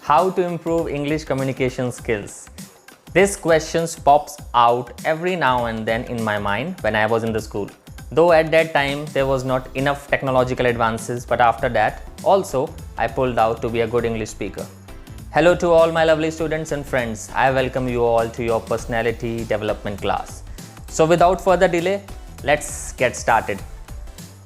How to improve English communication skills? This question pops out every now and then in my mind when I was in the school. Though at that time there was not enough technological advances, but after that also I pulled out to be a good English speaker. Hello to all my lovely students and friends. I welcome you all to your personality development class. So without further delay, let's get started.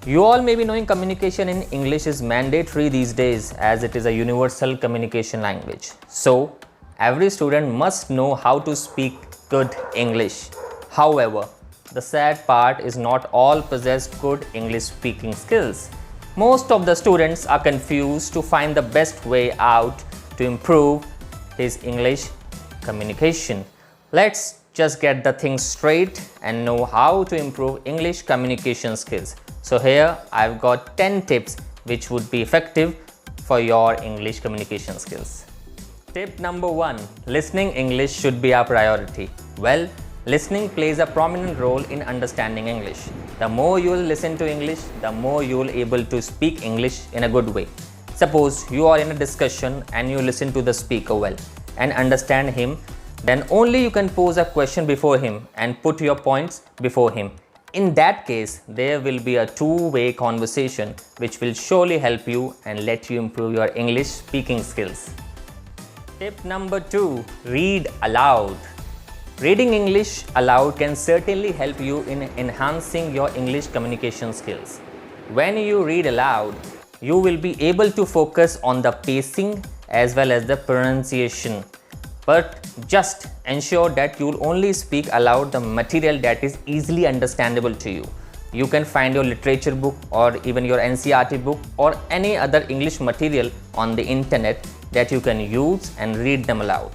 You all may be knowing communication in English is mandatory these days as it is a universal communication language. So every student must know how to speak good English. However, the sad part is not all possess good English speaking skills. Most of the students are confused to find the best way out to improve his English communication. Let's just get the things straight and know how to improve English communication skills. So here I've got 10 tips which would be effective for your English communication skills. Tip number 1. Listening English should be our priority. Well, listening plays a prominent role in understanding English. The more you will listen to English, the more you will able to speak English in a good way. Suppose you are in a discussion and you listen to the speaker well and understand him, then only you can pose a question before him and put your points before him. In that case, there will be a two-way conversation which will surely help you and let you improve your English speaking skills. Tip number 2. Read aloud. Reading English aloud can certainly help you in enhancing your English communication skills. When you read aloud, you will be able to focus on the pacing as well as the pronunciation. But just ensure that you will only speak aloud the material that is easily understandable to you. You can find your literature book or even your NCERT book or any other English material on the internet that you can use and read them aloud.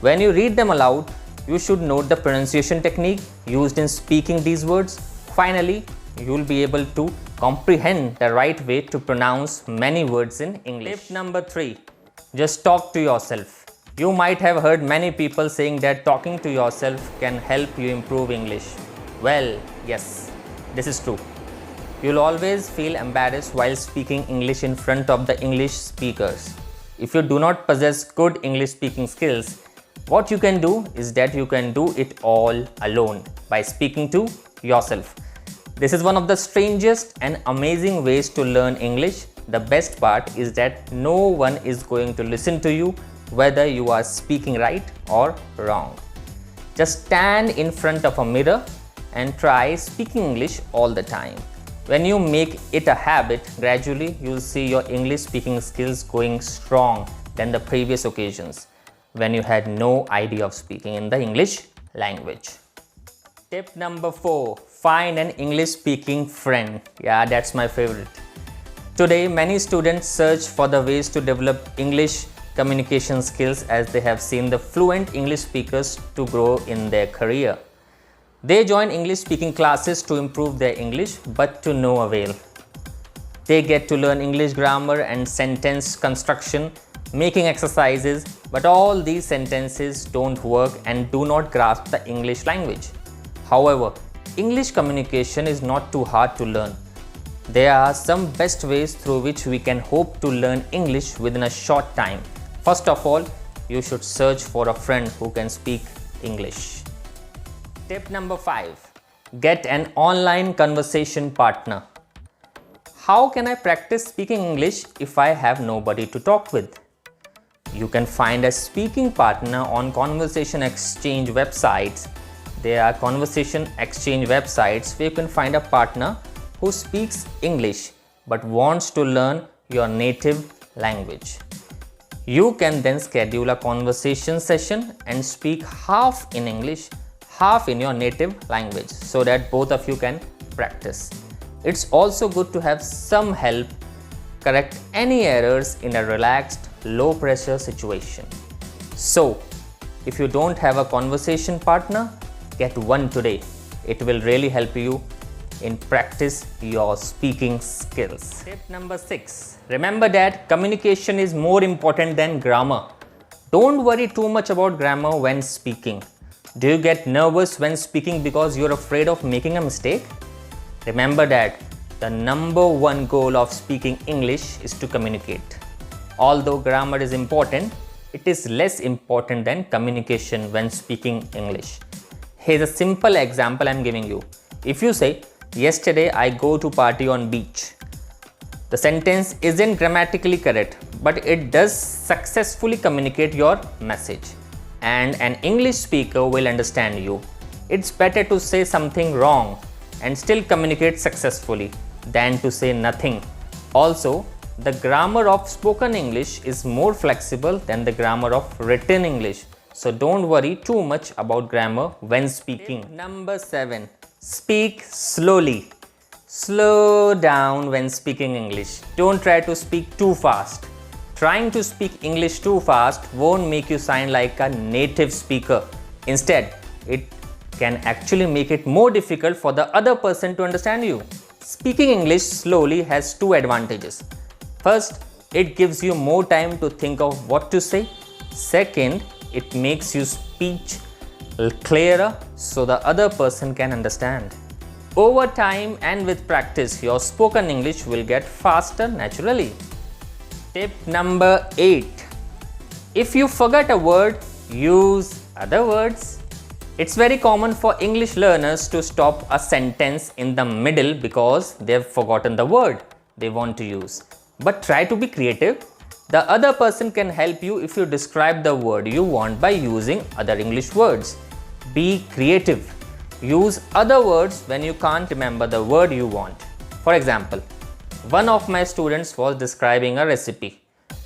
When you read them aloud, you should note the pronunciation technique used in speaking these words. Finally, you will be able to comprehend the right way to pronounce many words in English. Tip number 3. Just talk to yourself. You might have heard many people saying that talking to yourself can help you improve English. Well, yes, this is true. You'll always feel embarrassed while speaking English in front of the English speakers. If you do not possess good English speaking skills, what you can do is that you can do it all alone by speaking to yourself. This is one of the strangest and amazing ways to learn English. The best part is that no one is going to listen to you whether you are speaking right or wrong. Just stand in front of a mirror and try speaking English all the time. When you make it a habit, gradually you'll see your English speaking skills going strong than the previous occasions when you had no idea of speaking in the English language. Tip number 4. Find an English speaking friend. Yeah, that's my favorite. Today, many students search for the ways to develop English communication skills as they have seen the fluent English speakers to grow in their career. They join English speaking classes to improve their English, but to no avail. They get to learn English grammar and sentence construction, making exercises, but all these sentences don't work and do not grasp the English language. However, English communication is not too hard to learn. There are some best ways through which we can hope to learn English within a short time. First of all, you should search for a friend who can speak English. Tip number 5. Get an online conversation partner. How can I practice speaking English if I have nobody to talk with? You can find a speaking partner on conversation exchange websites. There are conversation exchange websites where you can find a partner who speaks English but wants to learn your native language. You can then schedule a conversation session and speak half in English, half in your native language so that both of you can practice. It's also good to have some help correct any errors in a relaxed, low pressure situation. So, if you don't have a conversation partner, get one today. It will really help you in practice your speaking skills. Tip number 6. Remember that communication is more important than grammar. Don't worry too much about grammar when speaking. Do you get nervous when speaking because you're afraid of making a mistake? Remember that the number one goal of speaking English is to communicate. Although grammar is important, it is less important than communication when speaking English. Here's a simple example I'm giving you. If you say, yesterday I go to party on beach, the sentence isn't grammatically correct, but it does successfully communicate your message, and an English speaker will understand you. It's better to say something wrong and still communicate successfully than to say nothing. Also, the grammar of spoken English is more flexible than the grammar of written English. So don't worry too much about grammar when speaking. Tip number 7. Speak slowly. Slow down when speaking English. Don't try to speak too fast. Trying to speak English too fast won't make you sound like a native speaker. Instead, it can actually make it more difficult for the other person to understand you. Speaking English slowly has two advantages. First, it gives you more time to think of what to say. Second, it makes your speech clearer so the other person can understand. Over time and with practice, your spoken English will get faster naturally. Tip number 8. If you forget a word, use other words. It's very common for English learners to stop a sentence in the middle because they've forgotten the word they want to use. But try to be creative. The other person can help you if you describe the word you want by using other English words. Be creative. Use other words when you can't remember the word you want. For example, one of my students was describing a recipe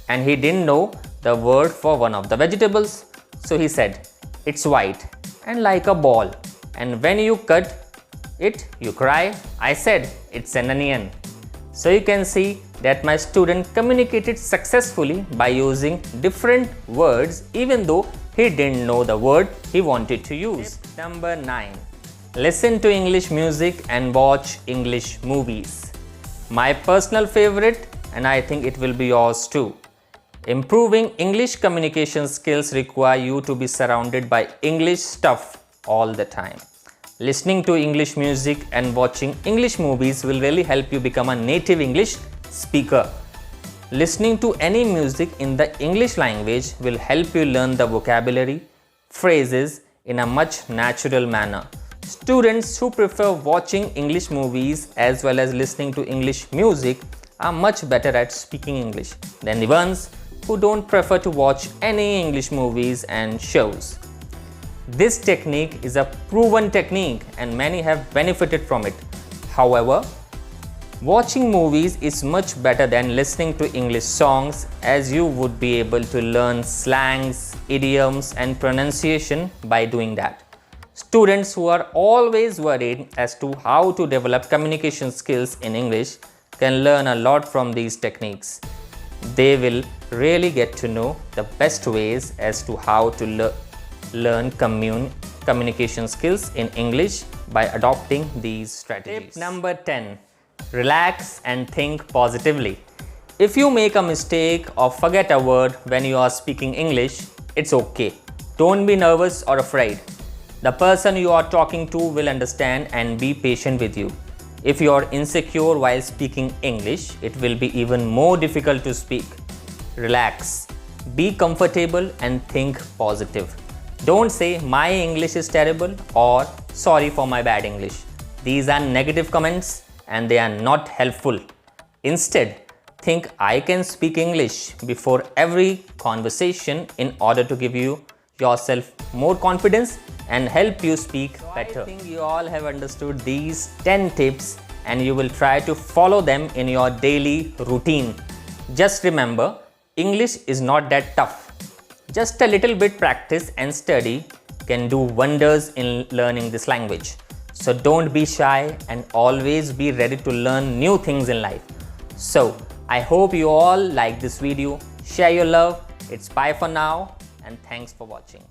and he didn't know the word for one of the vegetables. So he said, it's white and like a ball, and when you cut it, you cry. I said, it's an onion. So you can see that my student communicated successfully by using different words even though he didn't know the word he wanted to use. Tip number 9. Listen to English music and watch English movies. My personal favorite, and I think it will be yours too. Improving English communication skills require you to be surrounded by English stuff all the time. Listening to English music and watching English movies will really help you become a native English speaker. Listening to any music in the English language will help you learn the vocabulary, phrases in a much natural manner. Students who prefer watching English movies as well as listening to English music are much better at speaking English than the ones who don't prefer to watch any English movies and shows. This technique is a proven technique and many have benefited from it. However, watching movies is much better than listening to English songs, as you would be able to learn slangs, idioms and pronunciation by doing that. Students who are always worried as to how to develop communication skills in English can learn a lot from these techniques. They will really get to know the best ways as to how to learn communication skills in English by adopting these strategies. Tip number 10. Relax and think positively. If you make a mistake or forget a word when you are speaking English, it's okay. Don't be nervous or afraid. The person you are talking to will understand and be patient with you. If you are insecure while speaking English, it will be even more difficult to speak. Relax, be comfortable and think positive. Don't say my English is terrible or sorry for my bad English. These are negative comments and they are not helpful. Instead, think I can speak English before every conversation in order to give yourself more confidence and help you speak better. I think you all have understood these 10 tips and you will try to follow them in your daily routine. Just remember, English is not that tough. Just a little bit practice and study can do wonders in learning this language. So don't be shy and always be ready to learn new things in life. So I hope you all like this video. Share your love. It's bye for now and thanks for watching.